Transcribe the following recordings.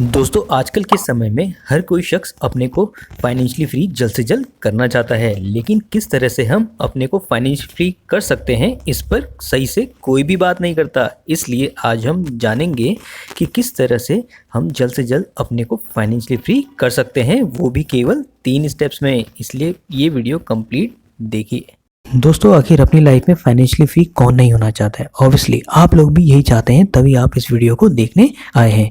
दोस्तों आजकल के समय में हर कोई शख्स अपने को फाइनेंशियली फ्री जल्द से जल्द करना चाहता है, लेकिन किस तरह से हम अपने को फाइनेंशियली फ्री कर सकते हैं इस पर सही से कोई भी बात नहीं करता। इसलिए आज हम जानेंगे कि किस तरह से हम जल्द से जल्द अपने को फाइनेंशियली फ्री कर सकते हैं, वो भी केवल 3 स्टेप्स में। इसलिए ये वीडियो कंप्लीट देखिए। दोस्तों आखिर अपनी लाइफ में फाइनेंशियली फ्री कौन नहीं होना चाहता है। ऑब्वियसली आप लोग भी यही चाहते हैं, तभी आप इस वीडियो को देखने आए हैं।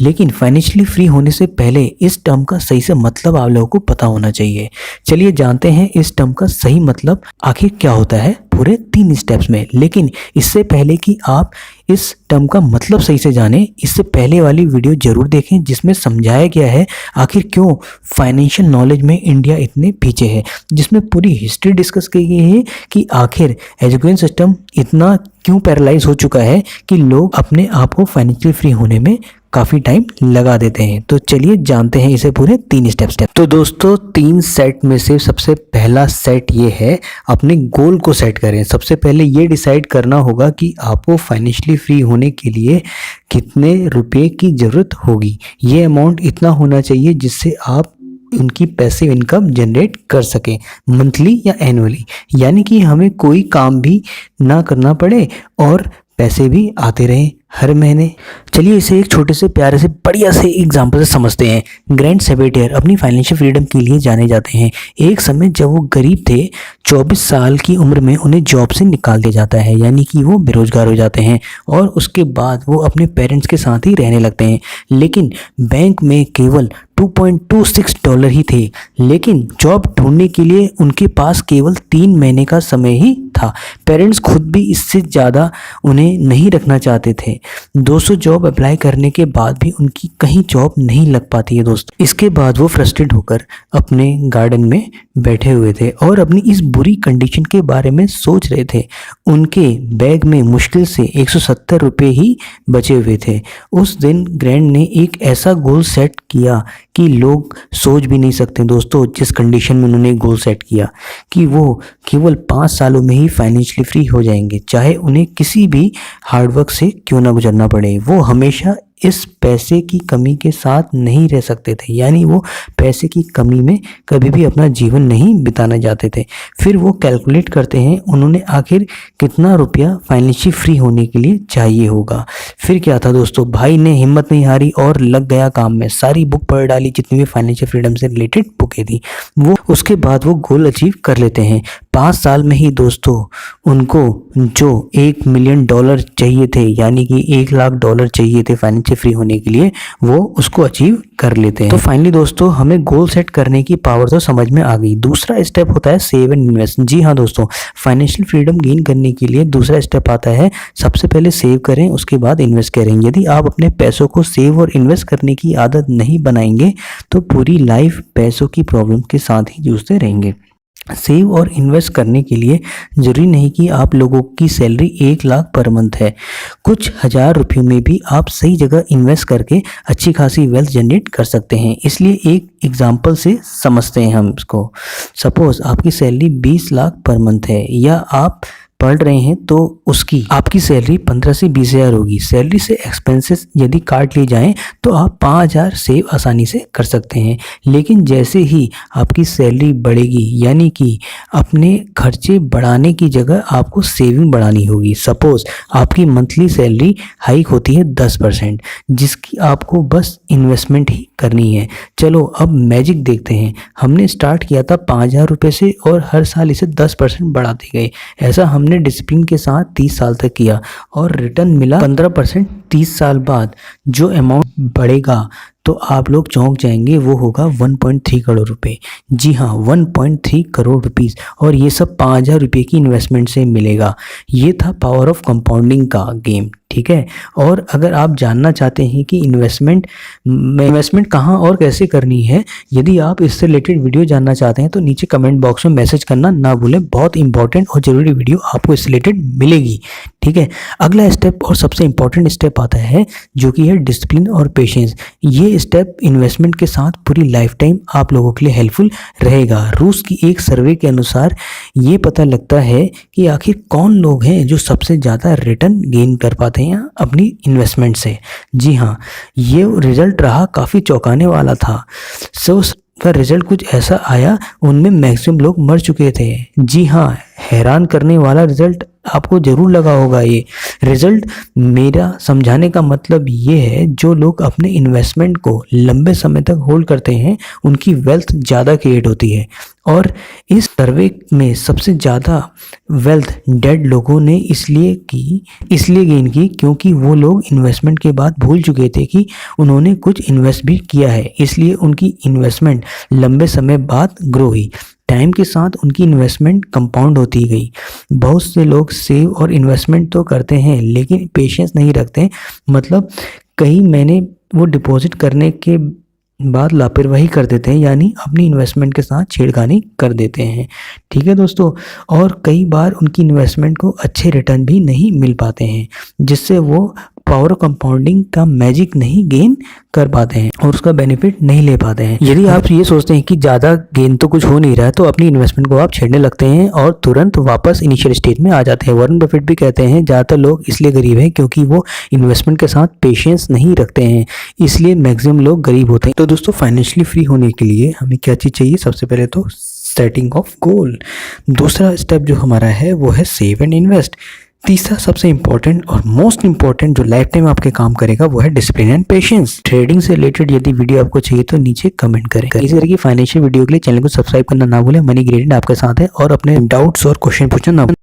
लेकिन फाइनेंशियली फ्री होने से पहले इस टर्म का सही से मतलब आप लोगों को पता होना चाहिए। चलिए जानते हैं इस टर्म का सही मतलब आखिर क्या होता है पूरे 3 स्टेप्स में। लेकिन इससे पहले कि आप इस टर्म का मतलब सही से जानें, इससे पहले वाली वीडियो जरूर देखें जिसमें समझाया गया है आखिर क्यों फाइनेंशियल नॉलेज में इंडिया इतने पीछे है, जिसमें पूरी हिस्ट्री डिस्कस की गई है कि आखिर एजुकेशन सिस्टम इतना क्यों पैरालाइज हो चुका है कि लोग अपने आप को फाइनेंशियली फ्री होने में काफ़ी टाइम लगा देते हैं। तो चलिए जानते हैं इसे पूरे 3 स्टेप्स। तो दोस्तों 3 सेट में से सबसे पहला सेट ये है, अपने गोल को सेट करें। सबसे पहले ये डिसाइड करना होगा कि आपको फाइनेंशियली फ्री होने के लिए कितने रुपए की ज़रूरत होगी। ये अमाउंट इतना होना चाहिए जिससे आप उनकी पैसिव इनकम जनरेट कर सकें, मंथली या एनुअली, यानी कि हमें कोई काम भी ना करना पड़े और पैसे भी आते रहें हर महीने। चलिए इसे एक छोटे से प्यारे से बढ़िया से एग्जाम्पल से समझते हैं। ग्रैंड सेबेटियर अपनी फाइनेंशियल फ्रीडम के लिए जाने जाते हैं। एक समय जब वो गरीब थे, 24 साल की उम्र में उन्हें जॉब से निकाल दिया जाता है, यानी कि वो बेरोजगार हो जाते हैं और उसके बाद वो अपने पेरेंट्स के साथ ही रहने लगते हैं। लेकिन बैंक में केवल $2.26 ही थे, लेकिन जॉब ढूंढने के लिए उनके पास केवल 3 महीने का समय ही था। पेरेंट्स खुद भी इससे ज़्यादा उन्हें नहीं रखना चाहते थे। 200 जॉब अप्लाई करने के बाद भी उनकी कहीं जॉब नहीं लग पाती है दोस्तों। इसके बाद वो फ्रस्ट्रेट होकर अपने गार्डन में बैठे हुए थे और अपनी इस बुरी कंडीशन के बारे में सोच रहे थे। उनके बैग में मुश्किल से 170 रुपये ही बचे हुए थे। उस दिन ग्रैंड ने एक ऐसा गोल सेट किया कि लोग सोच भी नहीं सकते दोस्तों, जिस कंडीशन में उन्होंने गोल सेट किया कि वो केवल 5 सालों में ही फाइनेंशियली फ्री हो जाएंगे, चाहे उन्हें किसी भी हार्डवर्क से क्यों ना गुजरना पड़े। वो हमेशा इस पैसे की कमी के साथ नहीं रह सकते थे, यानी वो पैसे की कमी में कभी भी अपना जीवन नहीं बिताना चाहते थे। फिर वो कैलकुलेट करते हैं उन्होंने आखिर कितना रुपया फाइनेंशियली फ्री होने के लिए चाहिए होगा। फिर क्या था दोस्तों, भाई ने हिम्मत नहीं हारी और लग गया काम में। सारी बुक पढ़ डाली जितनी भी फाइनेंशियल फ्रीडम से रिलेटेड बुकें थी। वो उसके बाद वो गोल अचीव कर लेते हैं। 5 साल में ही दोस्तों उनको जो $1 मिलियन चाहिए थे, यानी कि $1 लाख चाहिए थे फाइनेंशियल फ्री होने के लिए, वो उसको अचीव कर लेते हैं। तो फाइनली दोस्तों हमें गोल सेट करने की पावर तो समझ में आ गई। दूसरा स्टेप होता है सेव एंड इन्वेस्ट। जी हाँ दोस्तों, फाइनेंशियल फ्रीडम गेन करने के लिए दूसरा स्टेप आता है, सबसे पहले सेव करें, उसके बाद इन्वेस्ट करें। यदि आप अपने पैसों को सेव और इन्वेस्ट करने की आदत नहीं बनाएंगे तो पूरी लाइफ पैसों की प्रॉब्लम के साथ ही जूझते रहेंगे। सेव और इन्वेस्ट करने के लिए जरूरी नहीं कि आप लोगों की सैलरी 1 लाख पर मंथ है। कुछ हजार रुपयों में भी आप सही जगह इन्वेस्ट करके अच्छी खासी वेल्थ जनरेट कर सकते हैं। इसलिए एक एग्जांपल से समझते हैं हम इसको। सपोज आपकी सैलरी 20 लाख पर मंथ है, या आप पढ़ रहे हैं तो उसकी आपकी सैलरी 15 से 20 हज़ार होगी। सैलरी से एक्सपेंसेस यदि काट लिए जाएं तो आप 5,000 सेव आसानी से कर सकते हैं। लेकिन जैसे ही आपकी सैलरी बढ़ेगी, यानी कि अपने खर्चे बढ़ाने की जगह आपको सेविंग बढ़ानी होगी। सपोज आपकी मंथली सैलरी हाइक होती है 10%, जिसकी आपको बस इन्वेस्टमेंट ही करनी है। चलो अब मैजिक देखते हैं। हमने स्टार्ट किया था 5,000 रुपये से और हर साल इसे 10% बढ़ाते गए। ऐसा हमने डिसिप्लिन के साथ 30 साल तक किया और रिटर्न मिला 15%। 30 साल बाद जो अमाउंट बढ़ेगा तो आप लोग चौंक जाएंगे, वो होगा 1.3 करोड़ रुपए। जी हाँ, 1.3 करोड़ रुपीस, और ये सब 5,000 रुपये की इन्वेस्टमेंट से मिलेगा। ये था पावर ऑफ कंपाउंडिंग का गेम, ठीक है। और अगर आप जानना चाहते हैं कि इन्वेस्टमेंट कहाँ और कैसे करनी है, यदि आप इससे रिलेटेड वीडियो जानना चाहते हैं तो नीचे कमेंट बॉक्स में मैसेज करना ना भूलें। बहुत इंपॉर्टेंट और ज़रूरी वीडियो आपको इससे रिलेटेड मिलेगी, ठीक है। अगला स्टेप और सबसे इंपॉर्टेंट स्टेप आता है जो कि है डिसिप्लिन और पेशेंस। ये स्टेप इन्वेस्टमेंट के साथ पूरी लाइफ टाइम आप लोगों के लिए हेल्पफुल रहेगा। रूस की एक सर्वे के अनुसार ये पता लगता है कि आखिर कौन लोग हैं जो सबसे ज़्यादा रिटर्न गेन कर पाते हैं थे या अपनी इन्वेस्टमेंट से। जी हाँ, ये रिजल्ट रहा काफ़ी चौंकाने वाला था। का रिजल्ट कुछ ऐसा आया, उनमें मैक्सिमम लोग मर चुके थे। जी हाँ, हैरान करने वाला रिजल्ट आपको ज़रूर लगा होगा। ये रिजल्ट मेरा समझाने का मतलब ये है, जो लोग अपने इन्वेस्टमेंट को लंबे समय तक होल्ड करते हैं उनकी वेल्थ ज़्यादा क्रिएट होती है। और इस सर्वे में सबसे ज़्यादा वेल्थ डेड लोगों ने इसलिए गेन की क्योंकि वो लोग इन्वेस्टमेंट के बाद भूल चुके थे कि उन्होंने कुछ इन्वेस्ट भी किया है, इसलिए उनकी इन्वेस्टमेंट लंबे समय बाद ग्रो हुई। टाइम के साथ उनकी इन्वेस्टमेंट कंपाउंड होती गई। बहुत से लोग सेव और इन्वेस्टमेंट तो करते हैं लेकिन पेशेंस नहीं रखते, मतलब कई महीने वो डिपॉजिट करने के बाद लापरवाही कर देते हैं, यानी अपनी इन्वेस्टमेंट के साथ छेड़खानी कर देते हैं। ठीक है दोस्तों, और कई बार उनकी इन्वेस्टमेंट को अच्छे रिटर्न भी नहीं मिल पाते हैं, जिससे वो पावर कंपाउंडिंग का मैजिक नहीं गेन कर पाते हैं और उसका बेनिफिट नहीं ले पाते हैं। यदि आप ये सोचते हैं कि ज़्यादा गेन तो कुछ हो नहीं रहा है, तो अपनी इन्वेस्टमेंट को आप छेड़ने लगते हैं और तुरंत वापस इनिशियल स्टेज में आ जाते हैं। वॉरेन बफेट भी कहते हैं ज़्यादातर लोग इसलिए गरीब हैं क्योंकि वो इन्वेस्टमेंट के साथ पेशेंस नहीं रखते हैं, इसलिए मैक्सिमम लोग गरीब होते हैं। तो दोस्तों, फाइनेंशियली फ्री होने के लिए हमें क्या चीज़ चाहिए? सबसे पहले तो सेटिंग ऑफ गोल। दूसरा स्टेप जो हमारा है वो है सेव एंड इन्वेस्ट। तीसरा सबसे इंपॉर्टेंट और मोस्ट इंपॉर्टेंट जो लाइफ टाइम आपके काम करेगा वो है डिसिप्लिन एंड पेशेंस। ट्रेडिंग से रिलेटेड यदि वीडियो आपको चाहिए तो नीचे कमेंट करें। इसी तरह की फाइनेंशियल वीडियो के लिए चैनल को सब्सक्राइब करना ना भूलें। मनी ग्रेडेड आपके साथ है और अपने डाउट्स और क्वेश्चन पूछना ना भूलें।